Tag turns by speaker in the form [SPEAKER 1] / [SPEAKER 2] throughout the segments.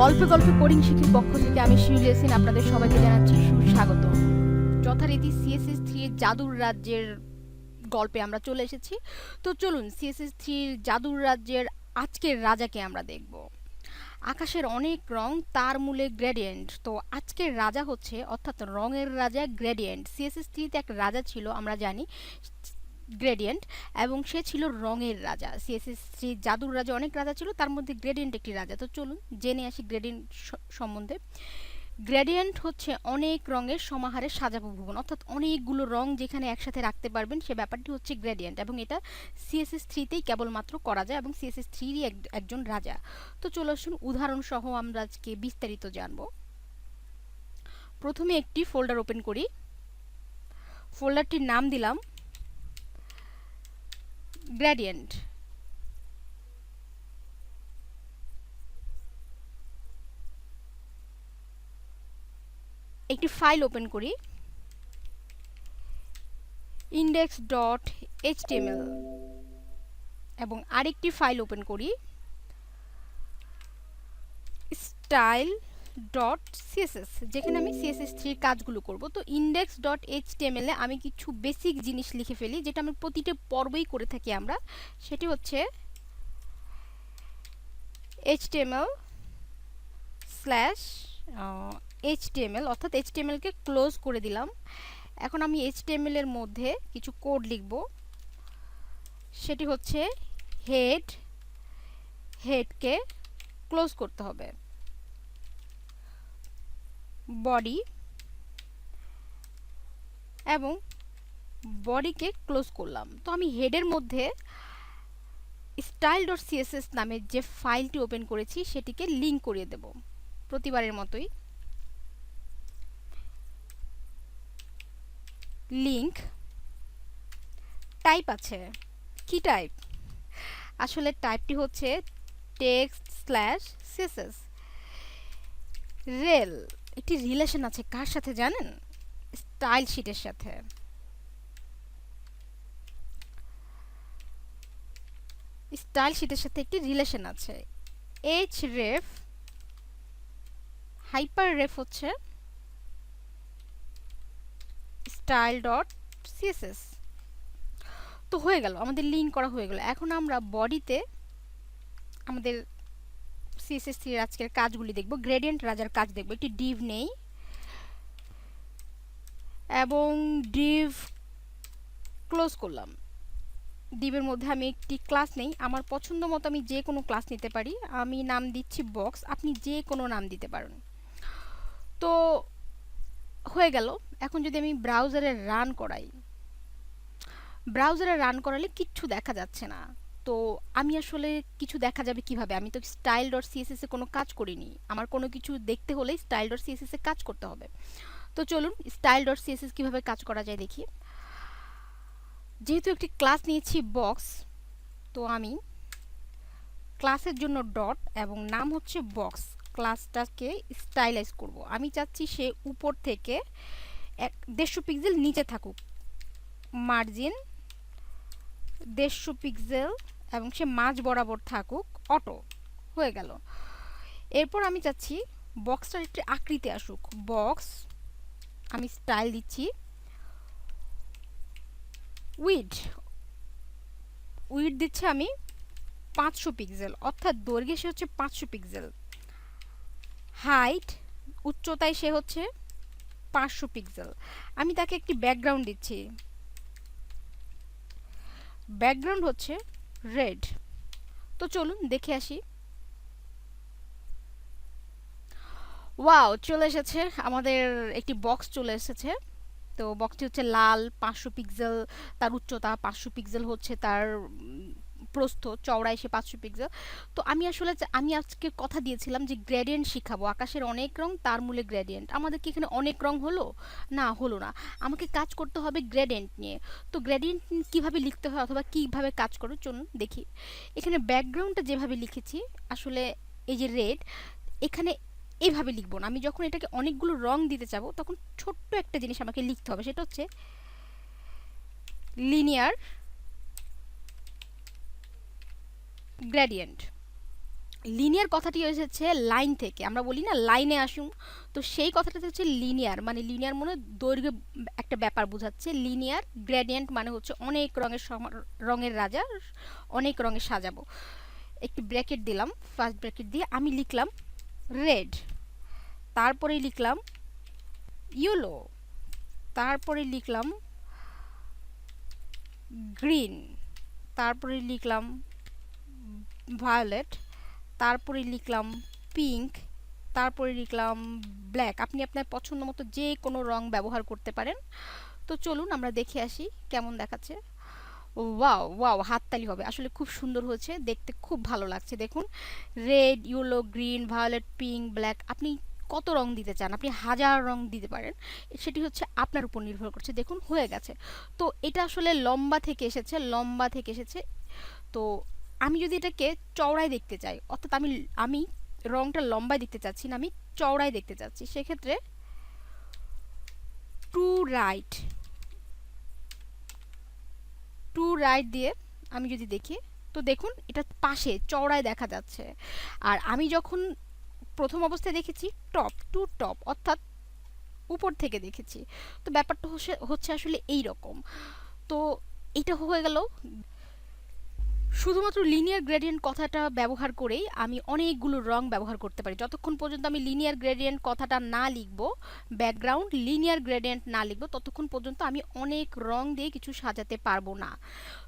[SPEAKER 1] গল্পে গল্পে কোডিং শিখির পক্ষ থেকে আমি শিউলি ইয়াসিন আপনাদের সবাইকে জানাচ্ছি সুস্বাগত। যথারীতি CSS3 এর জাদুর রাজ্যের গল্পে আমরা চলে এসেছি। তো চলুন CSS3 এর জাদুর রাজ্যের আজকের রাজাকে আমরা দেখব। আকাশের অনেক রং, তার মূলে গ্রেডিয়েন্ট। তো আজকের রাজা হচ্ছে, অর্থাৎ রঙের রাজা গ্রেডিয়েন্ট। CSS3 তে এক রাজা ছিল, আমরা জানি, গ্রেডিয়েন্ট, এবং সে ছিল রঙের রাজা। CSS3 জাদুর রাজা অনেক রাজা ছিল, তার মধ্যে গ্রেডিয়েন্ট একটি রাজা। তো চলুন জেনে আসি গ্রেডিয়েন্ট সম্বন্ধে। গ্রেডিয়েন্ট হচ্ছে অনেক রঙের সমাহারে সাজাবো ভুবন, অর্থাৎ অনেকগুলো রং যেখানে একসাথে রাখতে পারবেন, সে ব্যাপারটি হচ্ছে গ্রেডিয়েন্ট, এবং এটা CSS3তেই কেবলমাত্র করা যায়, এবং CSS3রই একজন রাজা। তো চলে আসুন উদাহরণ সহ আমরা আজকে বিস্তারিত জানব। প্রথমে একটি ফোল্ডার ওপেন করি। ফোল্ডারটির নাম দিলাম গ্রেডিয়েন্ট। একটি ফাইল ওপেন করি, index.html, এবং আরেকটি ফাইল ওপেন করি, style.css, যেখানে আমি CSS3 এর কাজগুলো করব। তো index.html এ আমি কিছু বেসিক জিনিস লিখে ফেলি, যেটা আমি প্রতিটা পর্বেই করে থাকি আমরা। সেটি হচ্ছে html/html, অর্থাৎ HTML কে ক্লোজ করে দিলাম। এখন আমি HTML এর মধ্যে কিছু কোড লিখব। সেটি হচ্ছে হেডকে ক্লোজ করতে হবে, বডি এবং বডিকে ক্লোজ করলাম। তো আমি হেডের মধ্যে style.css নামের যে ফাইলটি ওপেন করেছি সেটিকে লিংক করিয়ে দেব, প্রতিবারের মতোই। লিংক টাইপ আছে, কি টাইপ? আসলে টাইপটি হচ্ছে text/css। রেল একটি রিলেশন আছে কার সাথে জানেন? স্টাইল শিটের সাথে। স্টাইল শিটের সাথে একটি রিলেশন আছে। href হাইপাররেফ হচ্ছে style.css। তো হয়ে গেল, আমাদের লিংক করা হয়ে গেল। এখন আমরা বডিতে আমাদের CSS3 এর আজকের কাজগুলি দেখব, গ্রেডিয়েন্ট রাজার কাজ দেখব। একটি ডিভ নেই এবং ডিভ ক্লোজ করলাম। ডিভের মধ্যে আমি একটি ক্লাস নেই, আমার পছন্দ মতো আমি যে কোনো ক্লাস নিতে পারি। আমি নাম দিচ্ছি বক্স, আপনি যে কোনো নাম দিতে পারেন। তো হয়ে গেল। এখন যদি আমি ব্রাউজারে রান করাই, ব্রাউজারে রান করালে কিচ্ছু দেখা যাচ্ছে না। তো আমি আসলে কিছু দেখা যাবে কিভাবে? আমি তো style.css এ কোনো কাজ করিনি, আমার কোনো কিছু দেখতে হলে style.css এ কাজ করতে হবে। তো চলুন style.css কিভাবে কাজ করা যায় দেখি। যেহেতু একটি ক্লাস নিয়েছি বক্স, তো আমি ক্লাসের জন্য ডট এবং নাম হচ্ছে বক্স, ক্লাসটাকে স্টাইলাইজ করব। আমি চাচ্ছি সে উপর থেকে 150 পিক্সেল নিচে থাকুক, মার্জিন 150 পিক্সেল, এবং সে মাঝ বরাবর থাকুক অটো। হয়ে গেল। এরপর আমি চাচ্ছি বক্সটার একটি আকৃতি আসুক। বক্স আমি স্টাইল দিচ্ছি উইড দিচ্ছি আমি 500 পিক্সেল, অর্থাৎ দৈর্ঘ্যে সে হচ্ছে 500 পিক্সেল। হাইট উচ্চতায় সে হচ্ছে 500 পিক্সেল। আমি তাকে একটি ব্যাকগ্রাউন্ড দিচ্ছি, ব্যাকগ্রাউন্ড হচ্ছে রেড। তো চলুন দেখে আসি। ওয়াও, চলে এসেছে আমাদের একটি বক্স চলে এসেছে। তো বক্সটি হচ্ছে লাল, 500 পিক্সেল তার উচ্চতা, 500 পিক্সেল হচ্ছে তার প্রস্থ, চওড়ায় সে 500 পিক্সেল। তো আমি আজকে কথা দিয়েছিলাম যে গ্রেডিয়েন্ট শিখাবো, আকাশের অনেক রং, তার মূলে গ্রেডিয়েন্ট। আমাদের কি এখানে অনেক রং হলো? না, হলো না। আমাকে কাজ করতে হবে গ্রেডিয়েন্ট নিয়ে। তো গ্রেডিয়েন্ট কিভাবে লিখতে হয় অথবা কিভাবে কাজ করো চলুন দেখি। এখানে ব্যাকগ্রাউন্ডটা যেভাবে লিখেছি, আসলে এই যে রেড, এখানে এইভাবে লিখবো না। আমি যখন এটাকে অনেকগুলো রং দিতে চাবো, তখন ছোট্ট একটা জিনিস আমাকে লিখতে হবে, সেটা হচ্ছে লিনিয়ার গ্রেডিয়েন্ট। লিনিয়ার কথাটি এসেছে লাইন থেকে, আমরা বলি না লাইনে আসুন, তো সেই কথাটা হচ্ছে লিনিয়ার, মানে লিনিয়ার মানে দৈর্ঘ্য একটা ব্যাপার বোঝাচ্ছে। লিনিয়ার গ্রেডিয়েন্ট মানে হচ্ছে অনেক রঙের রাজা, অনেক রঙে সাজাবো। একটি ব্র্যাকেট দিলাম, ফার্স্ট ব্র্যাকেট দিয়ে আমি লিখলাম রেড, তারপরে লিখলাম ইয়েলো, তারপরে লিখলাম গ্রিন, তারপরে লিখলাম ভায়োলেট, তারপরে লিখলাম পিঙ্ক, তারপরে লিখলাম ব্ল্যাক। আপনি আপনার পছন্দ মতো যে কোনো রং ব্যবহার করতে পারেন। তো চলুন আমরা দেখে আসি কেমন দেখাচ্ছে। ওয়াও ওয়াও, হাততালি হবে, আসলে খুব সুন্দর হয়েছে, দেখতে খুব ভালো লাগছে। দেখুন red, yellow, green, violet, pink, black, আপনি কত রং দিতে চান, আপনি হাজার রং দিতে পারেন, সেটি হচ্ছে আপনার উপর নির্ভর করছে। দেখুন হয়ে গেছে। তো এটা আসলে লম্বা থেকে এসেছে, লম্বা থেকে এসেছে। তো আমি যদি এটাকে চওড়ায় দেখতে চাই, অর্থাৎ আমি আমি রংটা লম্বায় দেখতে চাচ্ছি না, আমি চওড়ায় দেখতে চাচ্ছি, সেক্ষেত্রে টু রাইট, টু রাইট দিয়ে আমি যদি দেখি, তো দেখুন এটা পাশে চওড়ায় দেখা যাচ্ছে। আর আমি যখন প্রথম অবস্থায় দেখেছি টপ টু টপ, অর্থাৎ উপর থেকে দেখেছি। তো ব্যাপারটা হচ্ছে আসলে এই রকম। তো এটা হয়ে গেল। শুধুমাত্র লিনিয়ার গ্রেডিয়েন্ট কথাটা ব্যবহার করেই আমি অনেকগুলো রং ব্যবহার করতে পারি। যতক্ষণ পর্যন্ত আমি লিনিয়ার গ্রেডিয়েন্ট কথাটা না লিখব, ব্যাকগ্রাউন্ড লিনিয়ার গ্রেডিয়েন্ট না লিখব, ততক্ষণ পর্যন্ত আমি অনেক রং দিয়ে কিছু সাজাতে পারবো না।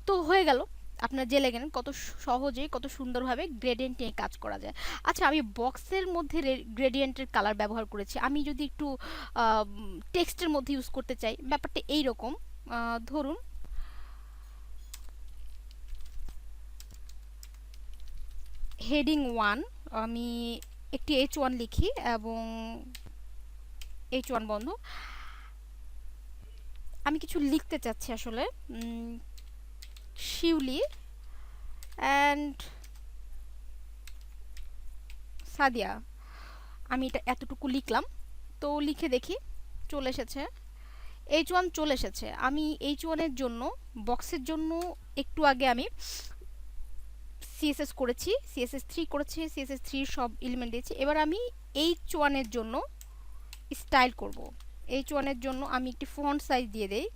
[SPEAKER 1] তো হয়ে গেল, আপনারা জেনে গেলেন কত সহজে কত সুন্দরভাবে গ্রেডিয়েন্ট নিয়ে কাজ করা যায়। আচ্ছা, আমি বক্সের মধ্যে গ্রেডিয়েন্টের কালার ব্যবহার করেছি, আমি যদি একটু টেক্সটের মধ্যে ইউজ করতে চাই, ব্যাপারটা এই রকম। ধরুন হেডিং 1, আমি একটি H1 লিখি এবং H1 বন্ধ। আমি কিছু লিখতে চাচ্ছি আসলে, শিউলি অ্যান্ড সাদিয়া, আমি এটা এতটুকু লিখলাম। তো লিখে দেখি চলে এসেছে, H1 চলে এসেছে। আমি H1 এর জন্য, বক্সের জন্য একটু আগে আমি সিএসএস করেছি, css3 করেছি, css3 সব এলিমেন্ট দিয়েছি। এবার আমি H1 এর জন্য স্টাইল করব। H1 এর জন্য আমি একটি ফন্ট সাইজ দিয়ে দেই,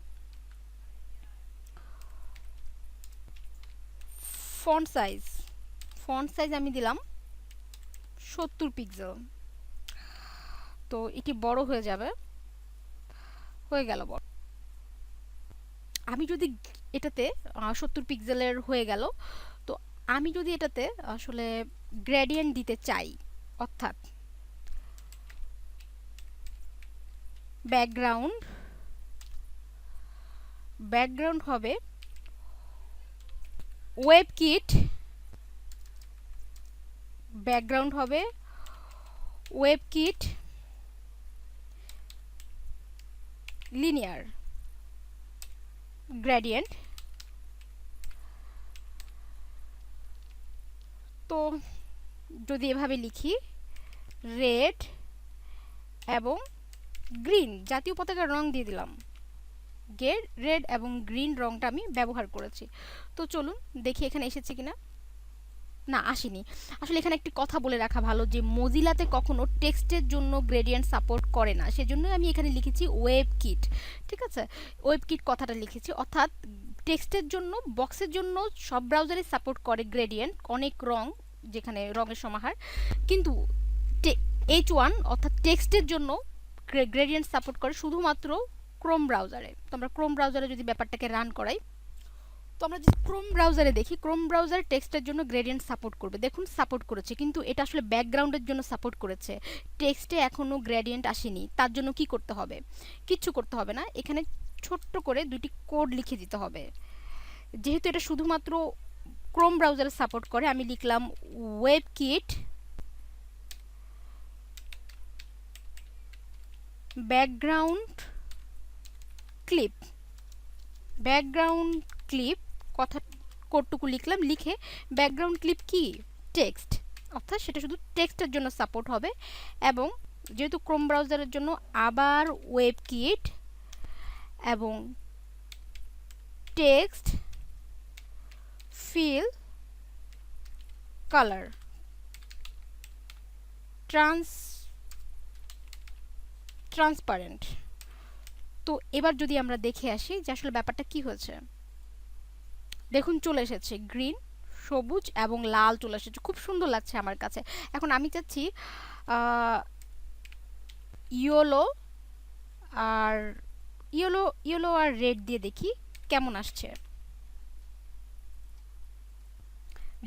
[SPEAKER 1] ফন্ট সাইজ, ফন্ট সাইজ আমি দিলাম 70 পিক্সেল। তো এটি বড় হয়ে যাবে, হয়ে গেল বড়। আমি যদি এটাতে 70 পিক্সেলের হয়ে গেল। তো আমি যদি এটাতে আসলে গ্রেডিয়েন্ট দিতে চাই, অর্থাৎ ব্যাকগ্রাউন্ড, ব্যাকগ্রাউন্ড হবে ওয়েব কিট, ব্যাকগ্রাউন্ড হবে ওয়েব কিট লিনিয়ার গ্রেডিয়েন্ট। তো যদি এভাবে লিখি রেড এবং গ্রিন, জাতীয় পতাকার রং দিয়ে দিলাম, রেড এবং গ্রিন রংটা আমি ব্যবহার করেছি। তো চলুন দেখি এখানে এসেছে কিনা। না, আসেনি। আসলে এখানে একটি কথা বলে রাখা ভালো যে মজিলাতে কখনো টেক্সটের জন্য গ্রেডিয়েন্ট সাপোর্ট করে না, সেজন্য আমি এখানে লিখেছি ওয়েব কিট। ঠিক আছে, ওয়েব কিট কথাটা লিখেছি, অর্থাৎ টেক্সটের জন্য, বক্সের জন্য সব ব্রাউজারে সাপোর্ট করে গ্রেডিয়েন্ট, অনেক রং, যেখানে রঙের সমাহার, কিন্তু H1 অর্থাৎ টেক্সটের জন্য গ্রেডিয়েন্ট সাপোর্ট করে শুধুমাত্র ক্রোম ব্রাউজারে। তো আমরা ক্রোম ব্রাউজারে যদি ব্যাপারটাকে রান করাই, তো আমরা যদি ক্রোম ব্রাউজারে দেখি, ক্রোম ব্রাউজার টেক্সটের জন্য গ্রেডিয়েন্ট সাপোর্ট করবে, দেখুন সাপোর্ট করেছে, কিন্তু এটা আসলে ব্যাকগ্রাউন্ডের জন্য সাপোর্ট করেছে, টেক্সটে এখনও গ্রেডিয়েন্ট আসেনি। তার জন্য কি করতে হবে? কিচ্ছু করতে হবে না, এখানে ছোট্ট করে দুটি কোড লিখে দিতে হবে। যেহেতু এটা শুধুমাত্র ক্রোম ব্রাউজারে সাপোর্ট করে, আমি লিখলাম web kit background clip, background clip কথা কোডটুকু লিখলাম, লিখে ব্যাকগ্রাউন্ড ক্লিপ কি টেক্সট, অর্থাৎ সেটা শুধু টেক্সটের জন্য সাপোর্ট হবে। এবং যেহেতু ক্রোম ব্রাউজারের জন্য আবার ওয়েব কিট এবং টেক্সট ফিল কালার, ট্রান্সপারেন্ট। তো এবার যদি আমরা দেখে আসি যে আসলে ব্যাপারটা কি হয়েছে, দেখুন চলে এসেছে গ্রিন, সবুজ এবং লাল চলে এসেছে, খুব সুন্দর লাগছে আমার কাছে। এখন আমি চাচ্ছি ইয়েলো আর ইয়েলো আর রেড দিয়ে দেখি কেমন আসছে।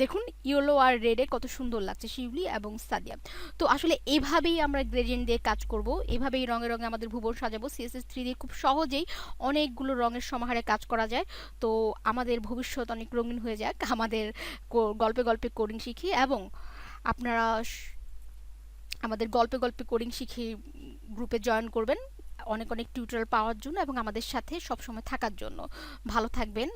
[SPEAKER 1] দেখুন ইয়েলো আর রেডে কত সুন্দর লাগছে শিউলি এবং সাদিয়া। তো আসলে এভাবেই আমরা গ্রেডিয়েন্ট দিয়ে কাজ করব, এভাবেই রঙে রঙে আমাদের ভুবন সাজাবো। CSS3 দিয়ে খুব সহজেই অনেকগুলো রঙের সমাহারে কাজ করা যায়। তো আমাদের ভবিষ্যৎ অনেক রঙিন হয়ে যাক, আমাদের গল্পে গল্পে কোডিং শিখি, এবং আপনারা আমাদের গল্পে গল্পে কোডিং শিখে গ্রুপে জয়েন করবেন অনেক অনেক টিউটোরিয়াল পাওয়ার জন্য এবং আমাদের সাথে সবসময় থাকার জন্য। ভালো থাকবেন।